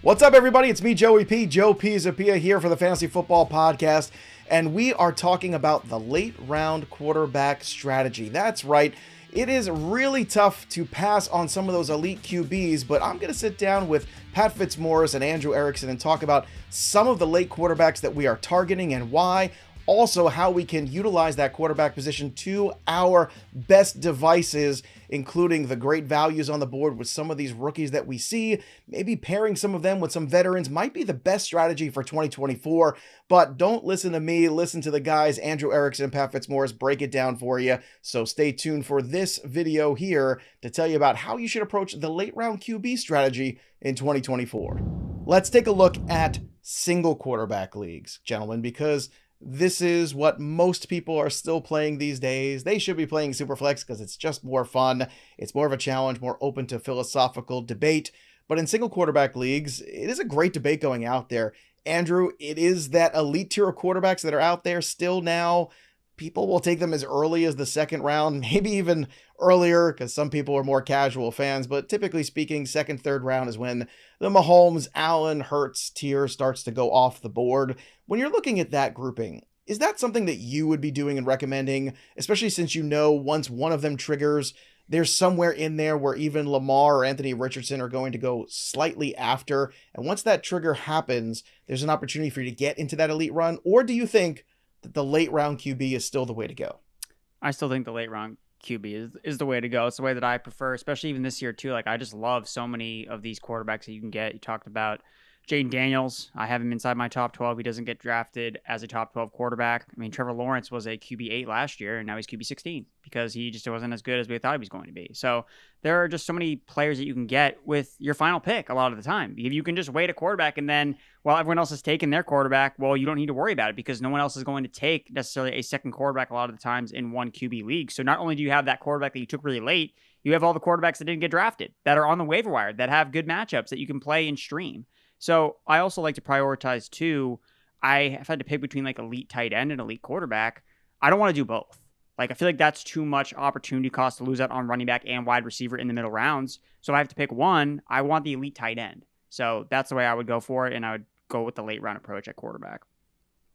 What's up, everybody? It's me, Joe Pisapia here for the Fantasy Football Podcast, and we are talking about the late round quarterback strategy. That's right. It is really tough to pass on some of those elite QBs, but I'm going to sit down with Pat Fitzmaurice and Andrew Erickson and talk about some of the late quarterbacks that we are targeting and why. Also, how we can utilize that quarterback position to our best devices, including the great values on the board with some of these rookies that we see. Maybe pairing some of them with some veterans might be the best strategy for 2024. But don't listen to me. Listen to the guys, Andrew Erickson and Pat Fitzmaurice, break it down for you. So stay tuned for this video here to tell you about how you should approach the late round QB strategy in 2024. Let's take a look at single quarterback leagues, gentlemen, because this is what most people are still playing these days. They should be playing Superflex because it's just more fun. It's more of a challenge, more open to philosophical debate. But in single quarterback leagues, it is a great debate going out there. Andrew, it is that elite tier of quarterbacks that are out there still now. People will take them as early as the second round, maybe even earlier because some people are more casual fans. But typically speaking, second, third round is when the Mahomes, Allen, Hurts tier starts to go off the board. When you're looking at that grouping, is that something that you would be doing and recommending, especially since you know once one of them triggers, there's somewhere in there where even Lamar or Anthony Richardson are going to go slightly after. And once that trigger happens, there's an opportunity for you to get into that elite run? Or do you think that the late round QB is still the way to go? I still think the late round QB is the way to go. It's the way that I prefer, especially even this year too. Like, I just love so many of these quarterbacks that you can get. You talked about Jaden Daniels. I have him inside my top 12. He doesn't get drafted as a top 12 quarterback. I mean, Trevor Lawrence was a QB8 last year, and now he's QB16 because he just wasn't as good as we thought he was going to be. So there are just so many players that you can get with your final pick a lot of the time. If you can just wait a quarterback and then while everyone else has taken their quarterback, well, you don't need to worry about it because no one else is going to take necessarily a second quarterback a lot of the times in one QB league. So not only do you have that quarterback that you took really late, you have all the quarterbacks that didn't get drafted that are on the waiver wire that have good matchups that you can play and stream. So I also like to prioritize too. I have had to pick between like elite tight end and elite quarterback. I don't want to do both. Like, I feel like that's too much opportunity cost to lose out on running back and wide receiver in the middle rounds. So if I have to pick one, I want the elite tight end. So that's the way I would go for it. And I would go with the late round approach at quarterback.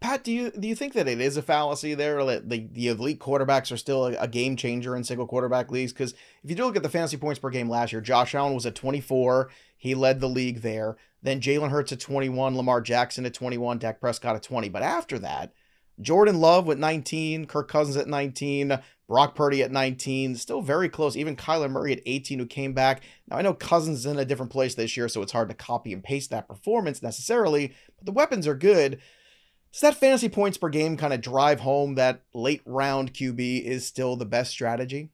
Pat, do you think that it is a fallacy there, that the elite quarterbacks are still a game changer in single quarterback leagues? Because if you do look at the fantasy points per game last year, Josh Allen was at 24. He led the league there. Then Jalen Hurts at 21, Lamar Jackson at 21, Dak Prescott at 20. But after that, Jordan Love with 19, Kirk Cousins at 19, Brock Purdy at 19, still very close. Even Kyler Murray at 18 who came back. Now, I know Cousins is in a different place this year, so it's hard to copy and paste that performance necessarily, but the weapons are good. Does that fantasy points per game kind of drive home that late round QB is still the best strategy?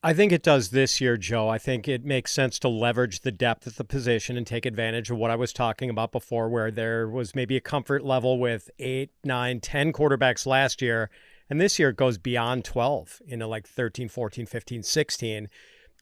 I think it does this year, Joe. I think it makes sense to leverage the depth of the position and take advantage of what I was talking about before, where there was maybe a comfort level with 8, 9, 10 quarterbacks last year. And this year it goes beyond 12 into like 13, 14, 15, 16.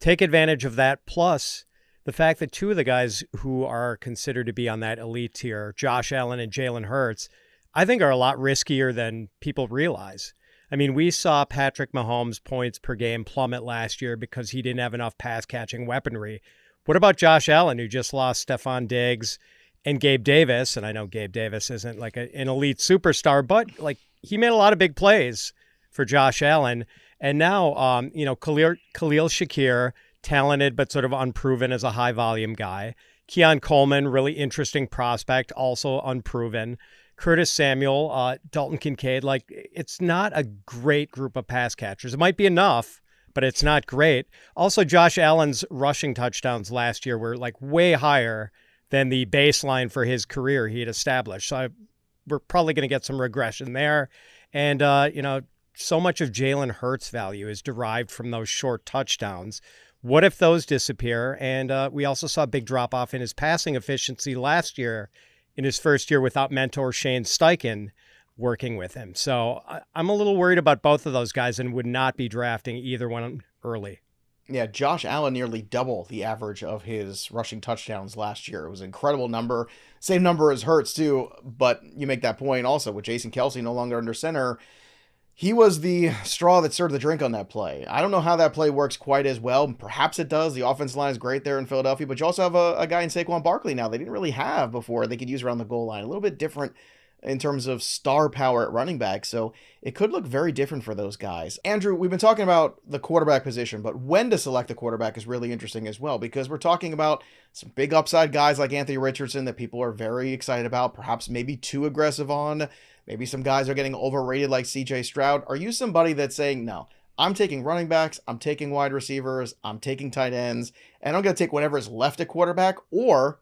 Take advantage of that. Plus the fact that two of the guys who are considered to be on that elite tier, Josh Allen and Jalen Hurts, I think are a lot riskier than people realize. I mean, we saw Patrick Mahomes' points per game plummet last year because he didn't have enough pass-catching weaponry. What about Josh Allen, who just lost Stephon Diggs and Gabe Davis? And I know Gabe Davis isn't like an elite superstar, but like he made a lot of big plays for Josh Allen. And now, Khalil Shakir, talented but sort of unproven as a high-volume guy. Keon Coleman, really interesting prospect, also unproven. Curtis Samuel, Dalton Kincaid, like it's not a great group of pass catchers. It might be enough, but it's not great. Also, Josh Allen's rushing touchdowns last year were like way higher than the baseline for his career he had established. So we're probably going to get some regression there. And, so much of Jalen Hurts' value is derived from those short touchdowns. What if those disappear? And we also saw a big drop off in his passing efficiency last year in his first year without mentor Shane Steichen working with him. So I'm a little worried about both of those guys and would not be drafting either one early. Yeah, Josh Allen nearly double the average of his rushing touchdowns last year. It was an incredible number. Same number as Hurts too, but you make that point also with Jason Kelce no longer under center. He was the straw that stirred the drink on that play. I don't know how that play works quite as well. Perhaps it does. The offensive line is great there in Philadelphia, but you also have a guy in Saquon Barkley now they didn't really have before they could use around the goal line. A little bit different in terms of star power at running back, so it could look very different for those guys. Andrew, we've been talking about the quarterback position, but when to select a quarterback is really interesting as well, because we're talking about some big upside guys like Anthony Richardson that people are very excited about, perhaps maybe too aggressive on. Maybe some guys are getting overrated like CJ Stroud. Are you somebody that's saying, no, I'm taking running backs, I'm taking wide receivers, I'm taking tight ends, and I'm going to take whatever is left at quarterback? Or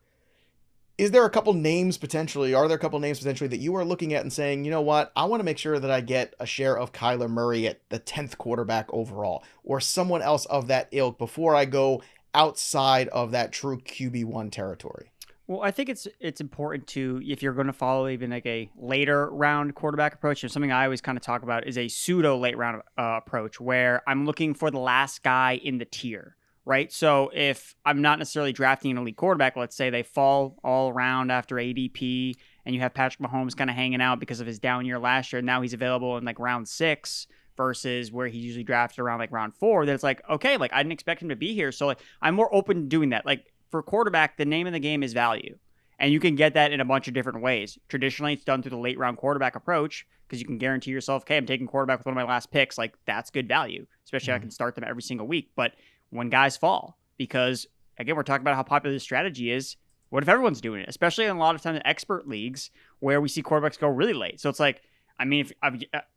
are there a couple names potentially that you are looking at and saying, you know what, I want to make sure that I get a share of Kyler Murray at the 10th quarterback overall, or someone else of that ilk before I go outside of that true QB1 territory? Well, I think it's important to, if you're going to follow even like a later round quarterback approach, and something I always kind of talk about is a pseudo late round approach where I'm looking for the last guy in the tier, right? So if I'm not necessarily drafting an elite quarterback, let's say they fall all around after ADP and you have Patrick Mahomes kind of hanging out because of his down year last year, and now he's available in like round 6 versus where he's usually drafted around like round 4, then it's like, okay, like I didn't expect him to be here. So like I'm more open to doing that. Like, for quarterback, the name of the game is value. And you can get that in a bunch of different ways. Traditionally, it's done through the late round quarterback approach because you can guarantee yourself, okay, I'm taking quarterback with one of my last picks. Like, that's good value, especially I can start them every single week. But when guys fall, because, again, we're talking about how popular this strategy is, what if everyone's doing it? Especially in a lot of times in expert leagues where we see quarterbacks go really late. So it's like, I mean,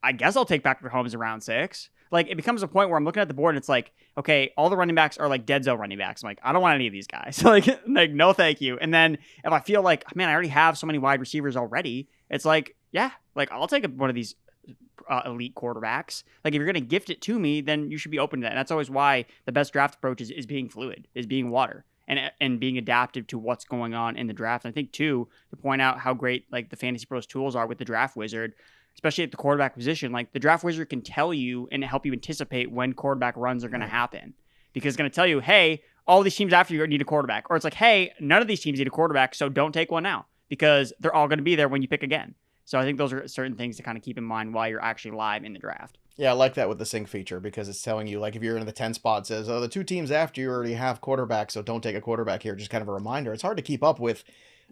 I guess I'll take Patrick Mahomes in round 6. Like, it becomes a point where I'm looking at the board and it's like, okay, all the running backs are like dead zone running backs. I'm like, I don't want any of these guys. like, no, thank you. And then if I feel like, man, I already have so many wide receivers already, it's like, yeah, like I'll take one of these elite quarterbacks. Like, if you're going to gift it to me, then you should be open to that. And that's always why the best draft approach is being fluid, is being water. And being adaptive to what's going on in the draft. And I think, too, to point out how great like the FantasyPros tools are with the Draft Wizard, especially at the quarterback position, like the Draft Wizard can tell you and help you anticipate when quarterback runs are going to happen. Because it's going to tell you, hey, all these teams after you need a quarterback. Or it's like, hey, none of these teams need a quarterback, so don't take one now. Because they're all going to be there when you pick again. So I think those are certain things to kind of keep in mind while you're actually live in the draft. Yeah, I like that with the sync feature because it's telling you, like, if you're in the 10 spot, it says, oh, the 2 teams after you already have quarterbacks, so don't take a quarterback here. Just kind of a reminder. It's hard to keep up with,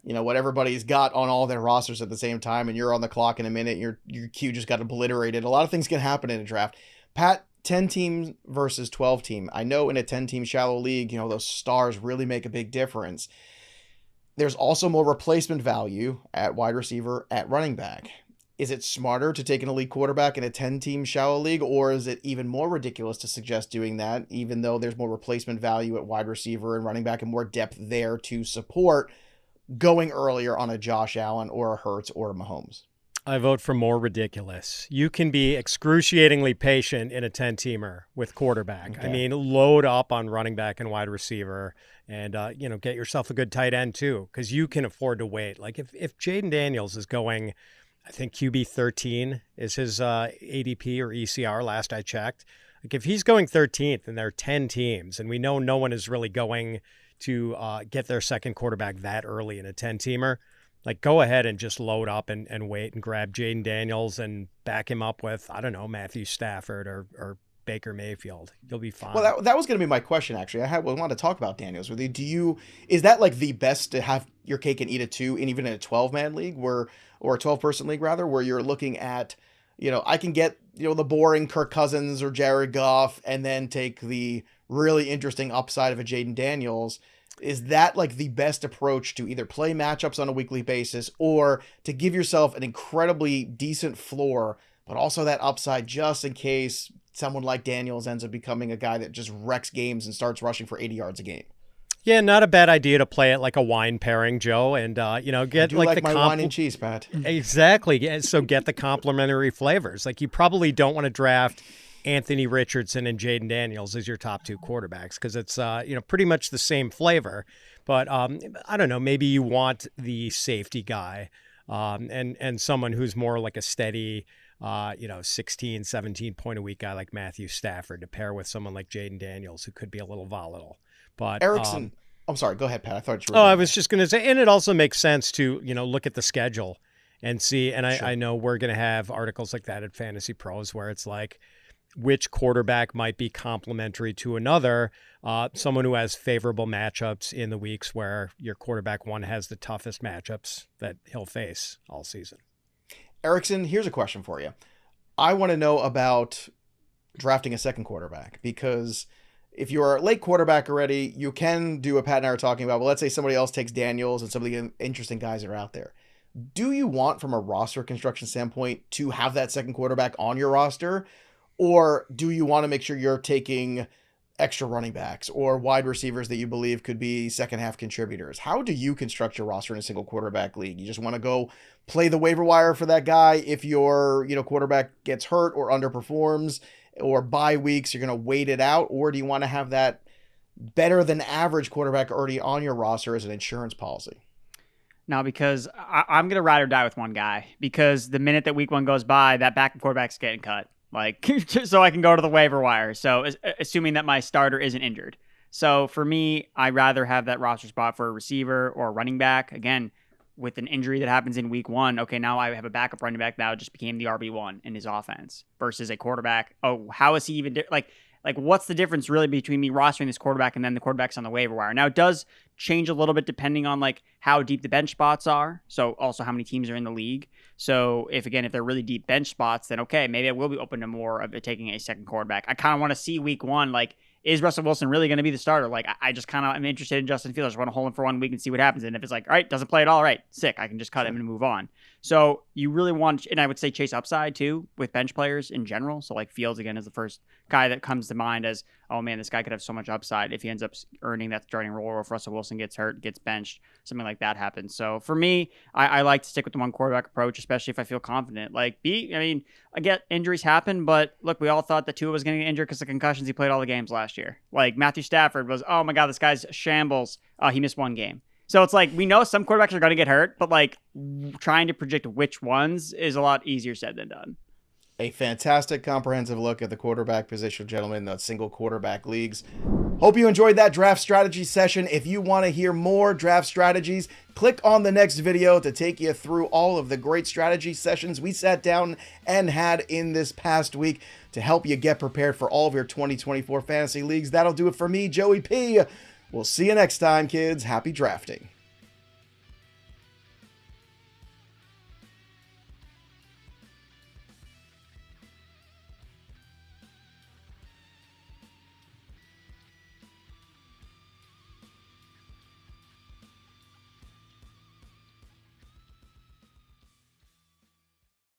you know, what everybody's got on all their rosters at the same time, and you're on the clock in a minute, your queue just got obliterated. A lot of things can happen in a draft. Pat, 10 team versus 12 team. I know in a 10-team shallow league, you know, those stars really make a big difference. There's also more replacement value at wide receiver, at running back. Is it smarter to take an elite quarterback in a 10-team shallow league, or is it even more ridiculous to suggest doing that, even though there's more replacement value at wide receiver and running back and more depth there to support going earlier on a Josh Allen or a Hurts or a Mahomes? I vote for more ridiculous. You can be excruciatingly patient in a 10-teamer with quarterback. Okay. I mean, load up on running back and wide receiver and, get yourself a good tight end too, because you can afford to wait. Like if Jaden Daniels is going, I think QB 13 is his ADP or ECR last I checked. Like if he's going 13th and there are 10 teams and we know no one is really going to get their second quarterback that early in a 10-teamer, like go ahead and just load up and wait and grab Jaden Daniels and back him up with, I don't know, Matthew Stafford or Baker Mayfield. You'll be fine. Well, that was going to be my question, actually. I wanted to talk about Daniels with you. Is that like the best to have your cake and eat it too, and even in a 12-man league or a 12-person league rather, where you're looking at, I can get, the boring Kirk Cousins or Jared Goff and then take the really interesting upside of a Jaden Daniels? Is that like the best approach to either play matchups on a weekly basis or to give yourself an incredibly decent floor, but also that upside just in case someone like Daniels ends up becoming a guy that just wrecks games and starts rushing for 80 yards a game? Yeah, not a bad idea to play it like a wine pairing, Joe, and get like the wine and cheese, Pat. Exactly. So get the complementary flavors. Like you probably don't want to draft Anthony Richardson and Jaden Daniels as your top 2 quarterbacks because it's pretty much the same flavor. But I don't know, maybe you want the safety guy and someone who's more like a steady 16, 17 point a week guy like Matthew Stafford to pair with someone like Jaden Daniels who could be a little volatile. But Erickson, I'm sorry, go ahead, Pat. I thought you were. I was just going to say, and it also makes sense to, look at the schedule and see. And Sure. I know we're going to have articles like that at Fantasy Pros where it's like, which quarterback might be complementary to another, someone who has favorable matchups in the weeks where your quarterback one has the toughest matchups that he'll face all season. Erickson, here's a question for you. I want to know about drafting a second quarterback, because if you're a late quarterback already, you can do what Pat and I are talking about. But let's say somebody else takes Daniels and some of the interesting guys that are out there. Do you want, from a roster construction standpoint, to have that second quarterback on your roster? Or do you want to make sure you're taking extra running backs or wide receivers that you believe could be second half contributors? How do you construct your roster in a single quarterback league? You just want to go play the waiver wire for that guy if your quarterback gets hurt or underperforms, or bye weeks, you're going to wait it out? Or do you want to have that better than average quarterback already on your roster as an insurance policy? No, because I'm going to ride or die with one guy, because the minute that week one goes by, that backup quarterback's getting cut. Like, so I can go to the waiver wire. So assuming that my starter isn't injured. So for me, I'd rather have that roster spot for a receiver or a running back. Again, with an injury that happens in week one, okay, now I have a backup running back now just became the RB1 in his offense versus a quarterback. Oh, how is he even like what's the difference really between me rostering this quarterback and then the quarterbacks on the waiver wire? Now, it does change a little bit depending on like how deep the bench spots are. So also how many teams are in the league. So if they're really deep bench spots, then okay, maybe I will be open to more of it taking a second quarterback. I kind of want to see week one, like, is Russell Wilson really going to be the starter? Like, I just kind of am interested in Justin Fields. I just want to hold him for 1 week and see what happens. And if it's like, all right, doesn't play at all, right, sick, I can just cut him and move on. So you really want, and I would say chase upside too with bench players in general. So like Fields again is the first guy that comes to mind as, oh man, this guy could have so much upside if he ends up earning that starting role, or if Russell Wilson gets hurt, gets benched, something like that happens. So for me, I like to stick with the one quarterback approach, especially if I feel confident. Like I get injuries happen, but look, we all thought that Tua was going to get injured because of concussions. He played all the games last year. Like Matthew Stafford was, oh my God, this guy's shambles. He missed one game. So it's like, we know some quarterbacks are going to get hurt, but like trying to predict which ones is a lot easier said than done. A fantastic comprehensive look at the quarterback position, gentlemen, the single quarterback leagues. Hope you enjoyed that draft strategy session. If you want to hear more draft strategies, click on the next video to take you through all of the great strategy sessions we sat down and had in this past week to help you get prepared for all of your 2024 fantasy leagues. That'll do it for me, Joey P. We'll see you next time, kids. Happy drafting.